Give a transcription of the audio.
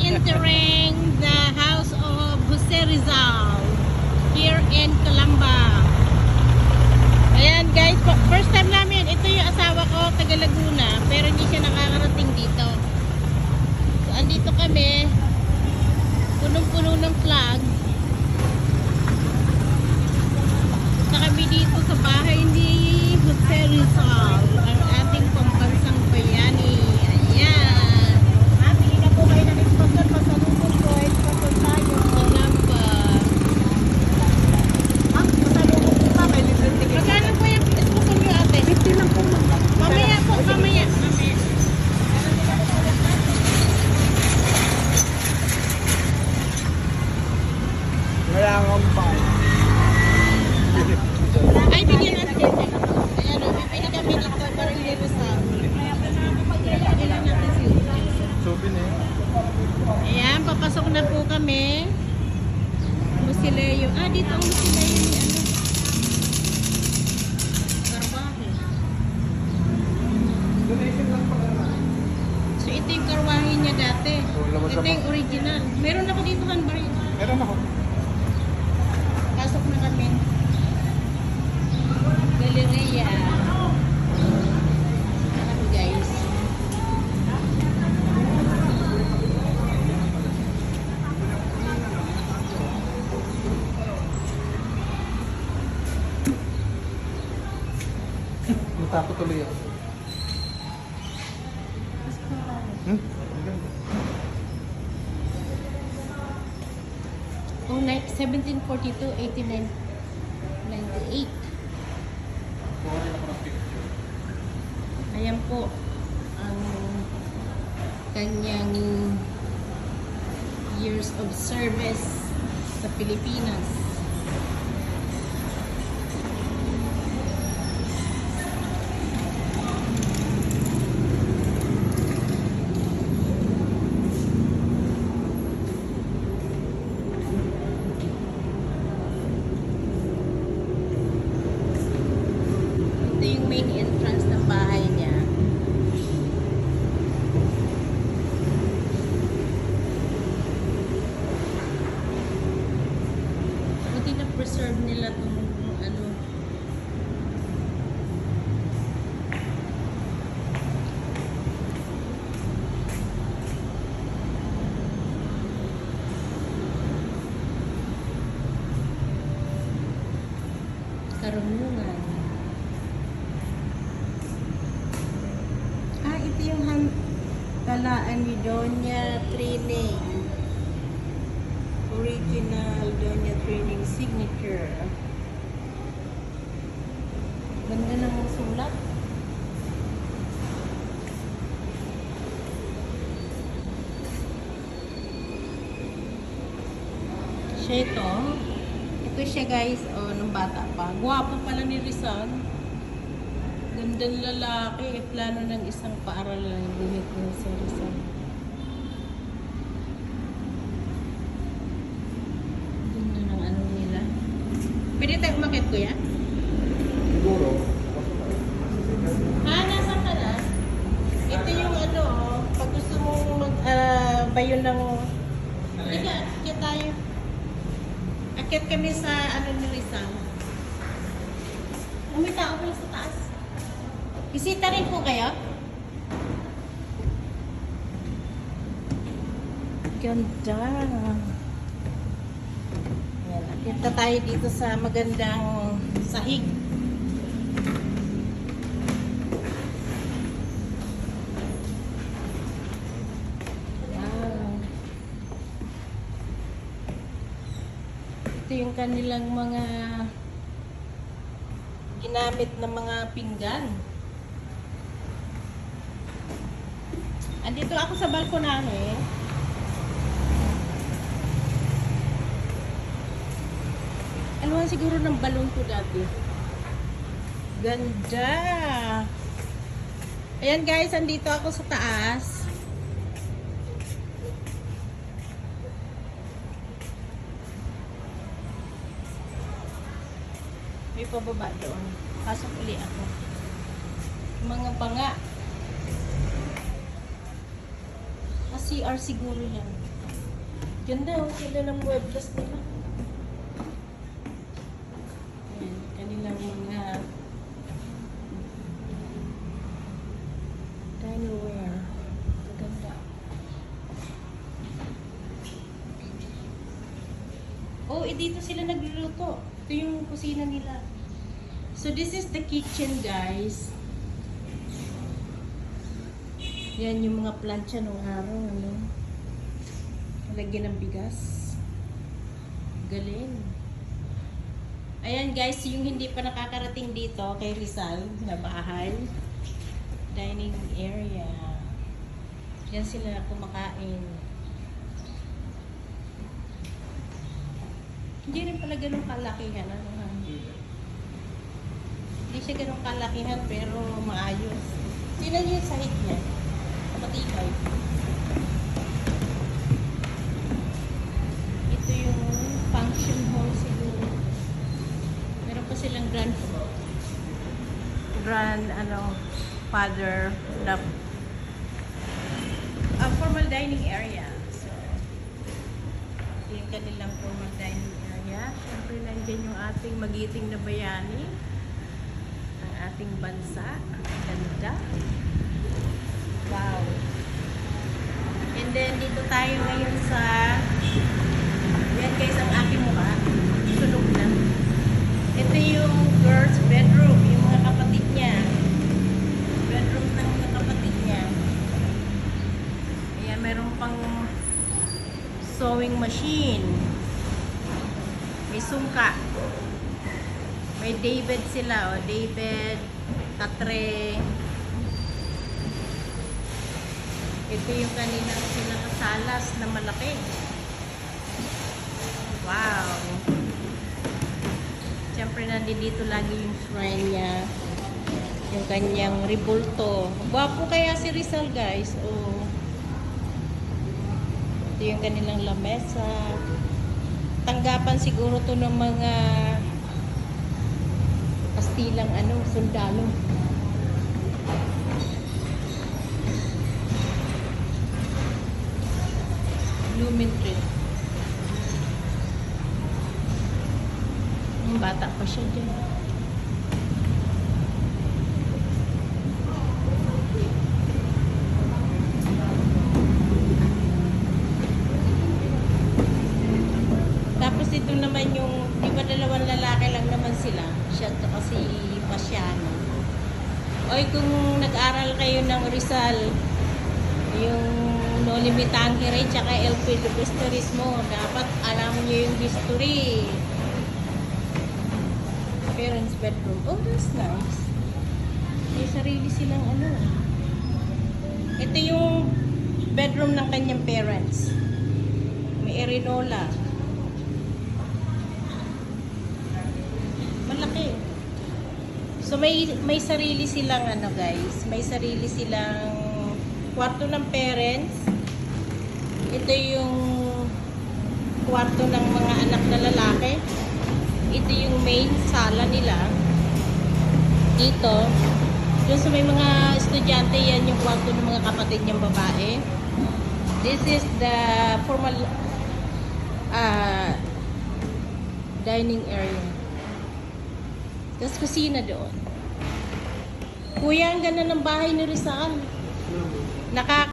entering the house of Jose Rizal here in Calamba. Ayan guys, first time namin. Ito yung asawa ko, taga Laguna, pero hindi siya nakakarating dito. So andito kami, punong-puno ng flag. Punta kami dito sa bahay ni Jose Rizal, ang ating pambansang bayani. Ayan. Bili na po kayo ng sponsor. Pasalubong po. Sponsor tayo. Calamba. Pasalubong po pa. May libre ticket. Magkano po yung sponsor niyo ate? 50 lang po. Mamaya po, mamaya. Wala akong pa. Ay, bigyan natin. Ayan o, bibili kami dito para i-resal. Kailan natin siya. Souvenir. Ayan, papasok na po kami. Musileo. Ah, dito ang musileo ni ano. Karwahe. Donation lang pa naman. So, ito yung karwahe niya dati. Ito yung original. Meron ako dito handbar yun. Meron ako. Pasok na kami. Galeria. Ano guys? Natakot tuloy ako. Oh, 1742, 89, 98. Ayan po ang kanyang years of service sa Pilipinas. Ito yung main entrance ng bahay niya. Buti na preserve nila itong ano. Karunungan. Ah, ito yung talaan ni Doña Trining. Original Doña Trining signature. Ganda ng sulat. Siya ito. Ito siya guys, oh, nung bata pa. Guwapo pala ni Rizal. Gandang lalaki, plano ng isang paaralan ng buhit niya sa Rizal. Ganda ng ano nila. Pwede tayo umakit kuya? Siguro. Ha, nasaan ka na? Ito yung ano, pag gusto mong bayo ng... Halika, akyat tayo. Akyat kami sa ano ni Rizal. Oh, may tao pala sa taas. Bisita rin po kayo? Ganda. Ayan, akyat na tayo dito sa magandang sahig. Wow. Ito yung kanilang mga ginamit na mga pinggan. Andito ako sa balkonano. Aluhan siguro ng balon ko dati. Ganda! Ayan guys, andito ako sa taas. May pababa doon. Pasok uli ako. Mga banga. CR siguro yan. Ganda, oh. Ganda ng muebles nila. Ayan, kanilang mga dinnerware. Maganda. Oh, dito sila nagluluto. Ito yung kusina nila. So, this is the kitchen, guys. Yan yung mga plancha nung araw, ano. Lagyan ng bigas. Galing. Ayan, guys, yung hindi pa nakakarating dito kay Rizal na bahay. Dining area. Yan sila kumakain. Hindi rin pala ganun kalakihan. Ano, ha? Hindi siya ganun kalakihan pero maayos. Tingnan niyo yung sahig niya. Matibay. Ito yung function hall siguro. Meron pa silang father na formal dining area. So, yung kanilang formal dining area. Siyempre, nandyan yung ating magiting na bayani. Ang ating bansa. Ganda. Wow. And then, dito tayo ngayon sa yan guys, ang aking mukha. Sunog na. Ito yung girl's bedroom. Yung mga kapatid niya. Bedroom ng mga kapatid niya. Ayan, meron pang sewing machine. May sungka. May David sila. O, David, Katre. Ito yung kanilang pinakasalas na malaki. Wow! Siyempre, nandito lagi yung shrine niya. Yung kanyang rebulto. Gwapo kaya si Rizal, guys. Oh. Ito yung kanilang lamesa. Tanggapan siguro to ng mga Kastilang sundalo. Lumen-tree. Bata pa siya dyan. Tapos ito naman yung, di ba dalawang lalaki lang naman sila? Siya to kasi Pasiano. Oy, kung nag-aral kayo ng Rizal, yung No Limitangere tsaka El Filibusterismo, dapat alam niyo yung history. Parents bedroom. Oh, that's nice. May sarili silang Ito yung bedroom ng kanyang parents. May erinola. Malaki. So may sarili silang guys. May sarili silang kwarto ng parents. Ito yung kwarto ng mga anak na lalaki. Ito yung main sala nila. Dito. Doon sa may mga estudyante, yan yung kwarto ng mga kapatid niyang babae. This is the formal dining area. Tapos kusina doon. Kuya, ang ganda ng bahay ni Rizal.